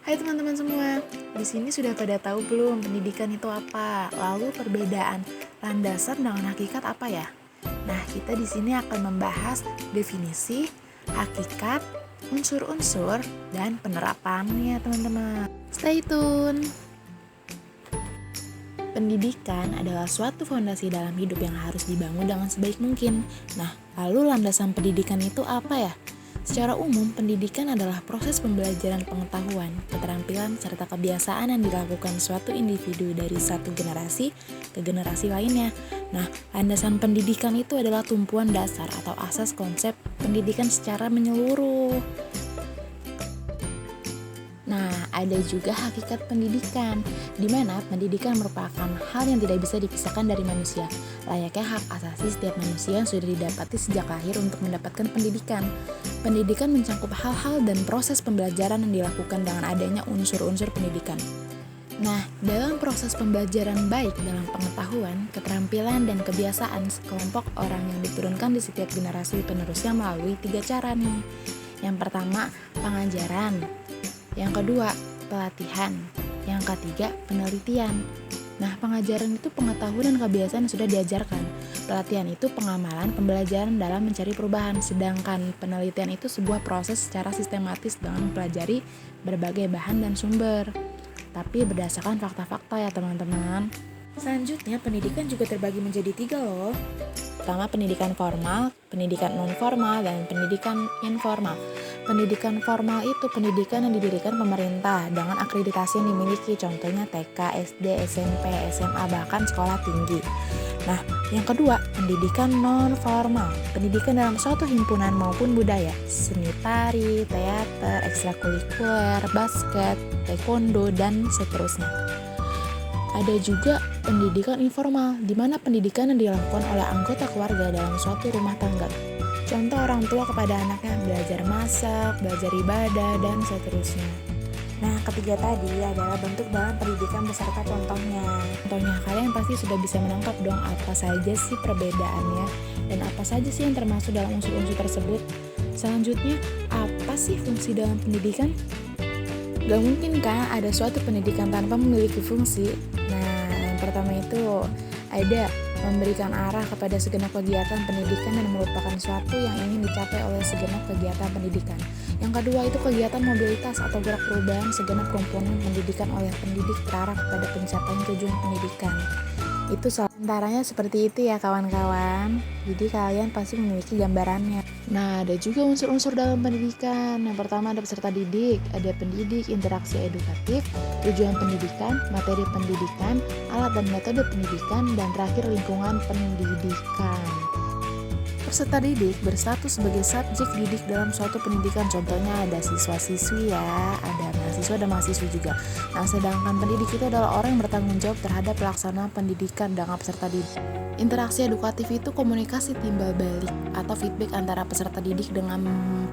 Hai teman-teman semua, di sini sudah pada tahu belum pendidikan itu apa? Lalu perbedaan landasan dengan hakikat apa ya? Nah, kita di sini akan membahas definisi, hakikat, unsur-unsur, dan penerapannya teman-teman. Stay tune! Pendidikan adalah suatu fondasi dalam hidup yang harus dibangun dengan sebaik mungkin. Nah, lalu landasan pendidikan itu apa ya? Secara umum, pendidikan adalah proses pembelajaran pengetahuan, keterampilan, serta kebiasaan yang dilakukan suatu individu dari satu generasi ke generasi lainnya. Nah, landasan pendidikan itu adalah tumpuan dasar atau asas konsep pendidikan secara menyeluruh. Nah, ada juga hakikat pendidikan, di mana pendidikan merupakan hal yang tidak bisa dipisahkan dari manusia, layaknya hak asasi setiap manusia yang sudah didapati sejak lahir untuk mendapatkan pendidikan. Pendidikan mencakup hal-hal dan proses pembelajaran yang dilakukan dengan adanya unsur-unsur pendidikan. Nah, dalam proses pembelajaran baik dalam pengetahuan, keterampilan, dan kebiasaan sekelompok orang yang diturunkan di setiap generasi penerusnya melalui 3 cara nih. Yang pertama, pengajaran. Yang kedua, pelatihan. Yang ketiga, penelitian. Nah, pengajaran itu pengetahuan dan kebiasaan yang sudah diajarkan. Pelatihan itu pengamalan pembelajaran dalam mencari perubahan. Sedangkan penelitian itu sebuah proses secara sistematis dengan mempelajari berbagai bahan dan sumber. Tapi berdasarkan fakta-fakta ya teman-teman. Selanjutnya, pendidikan juga terbagi menjadi 3 loh. Pertama, pendidikan formal, pendidikan non-formal, dan pendidikan informal. Pendidikan formal itu pendidikan yang didirikan pemerintah dengan akreditasi yang dimiliki, contohnya TK, SD, SMP, SMA, bahkan sekolah tinggi. Nah, yang kedua, pendidikan non-formal, pendidikan dalam suatu himpunan maupun budaya, seni tari, teater, ekstrakurikuler, basket, taekwondo, dan seterusnya. Ada juga pendidikan informal, di mana pendidikan yang dilakukan oleh anggota keluarga dalam suatu rumah tangga. Contoh orang tua kepada anaknya belajar masak, belajar ibadah, dan seterusnya. Nah, ketiga tadi adalah bentuk dalam pendidikan beserta contohnya. Contohnya, kalian pasti sudah bisa menangkap dong apa saja sih perbedaannya dan apa saja sih yang termasuk dalam unsur-unsur tersebut. Selanjutnya, apa sih fungsi dalam pendidikan? Gak mungkin kan ada suatu pendidikan tanpa memiliki fungsi. Nah, yang pertama itu ada memberikan arah kepada segenap kegiatan pendidikan dan merupakan suatu yang ingin dicapai oleh segenap kegiatan pendidikan. Yang kedua itu kegiatan mobilitas atau gerak perubahan segenap komponen pendidikan oleh pendidik terarah kepada pencapaian tujuan pendidikan. Itu antaranya seperti itu ya kawan-kawan. Jadi kalian pasti memiliki gambarannya. Nah, ada juga unsur-unsur dalam pendidikan. Yang pertama ada peserta didik, ada pendidik, interaksi edukatif, tujuan pendidikan, materi pendidikan, alat dan metode pendidikan, dan terakhir lingkungan pendidikan. Peserta didik berstatus sebagai subjek didik dalam suatu pendidikan. Contohnya ada siswa-siswi ya, ada mahasiswa dan mahasiswi juga. Nah, sedangkan pendidik itu adalah orang yang bertanggung jawab terhadap pelaksanaan pendidikan dengan peserta didik. Interaksi edukatif itu komunikasi timbal balik atau feedback antara peserta didik dengan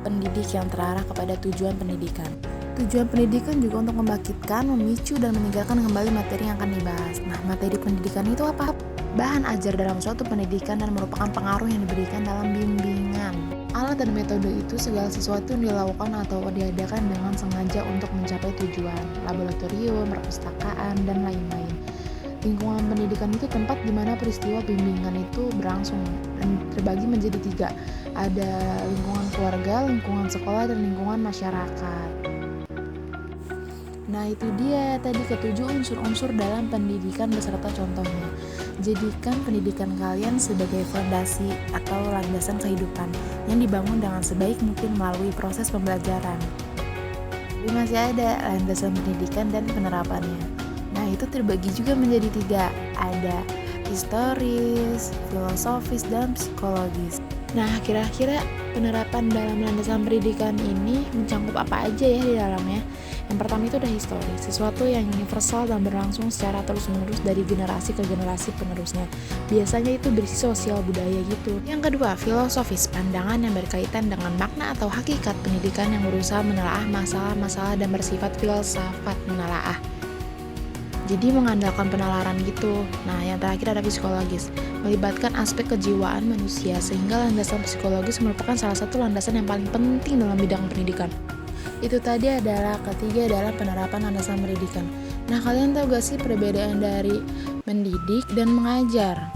pendidik yang terarah kepada tujuan pendidikan. Tujuan pendidikan juga untuk membangkitkan, memicu, dan meninggalkan kembali materi yang akan dibahas. Nah, materi pendidikan itu apa? Bahan ajar dalam suatu pendidikan dan merupakan pengaruh yang diberikan dalam bimbingan. Alat dan metode itu segala sesuatu yang dilakukan atau diadakan dengan sengaja untuk mencapai tujuan, laboratorium, perpustakaan, dan lain-lain. Lingkungan pendidikan itu tempat di mana peristiwa bimbingan itu berlangsung dan terbagi menjadi 3. Ada lingkungan keluarga, lingkungan sekolah, dan lingkungan masyarakat. Nah, itu dia tadi ketujuh unsur-unsur dalam pendidikan beserta contohnya. Jadikan pendidikan kalian sebagai fondasi atau landasan kehidupan yang dibangun dengan sebaik mungkin melalui proses pembelajaran. Tapi masih ada landasan pendidikan dan penerapannya. Nah, itu terbagi juga menjadi 3. Ada historis, filosofis, dan psikologis. Nah, kira-kira penerapan dalam landasan pendidikan ini mencakup apa aja ya di dalamnya? Yang pertama itu ada historis, sesuatu yang universal dan berlangsung secara terus-menerus dari generasi ke generasi penerusnya. Biasanya itu berisi sosial budaya gitu. Yang kedua, filosofis, pandangan yang berkaitan dengan makna atau hakikat pendidikan yang berusaha menelaah masalah-masalah dan bersifat filsafat menelaah. Jadi mengandalkan penalaran gitu. Nah, yang terakhir ada psikologis, melibatkan aspek kejiwaan manusia sehingga landasan psikologis merupakan salah satu landasan yang paling penting dalam bidang pendidikan. Itu tadi adalah ketiga adalah penerapan landasan pendidikan. Nah, kalian tahu gak sih perbedaan dari mendidik dan mengajar?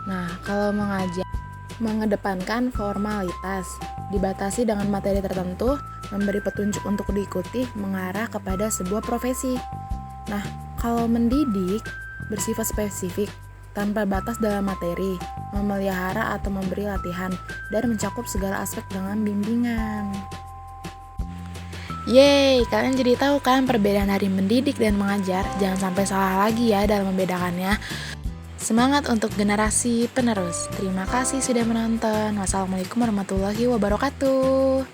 Nah, kalau mengajar mengedepankan formalitas, dibatasi dengan materi tertentu, memberi petunjuk untuk diikuti, mengarah kepada sebuah profesi. Nah, kalau mendidik bersifat spesifik, tanpa batas dalam materi, memelihara atau memberi latihan, dan mencakup segala aspek dengan bimbingan. Yeay, kalian jadi tahu kan perbedaan dari mendidik dan mengajar? Jangan sampai salah lagi ya dalam membedakannya. Semangat untuk generasi penerus. Terima kasih sudah menonton. Wassalamualaikum warahmatullahi wabarakatuh.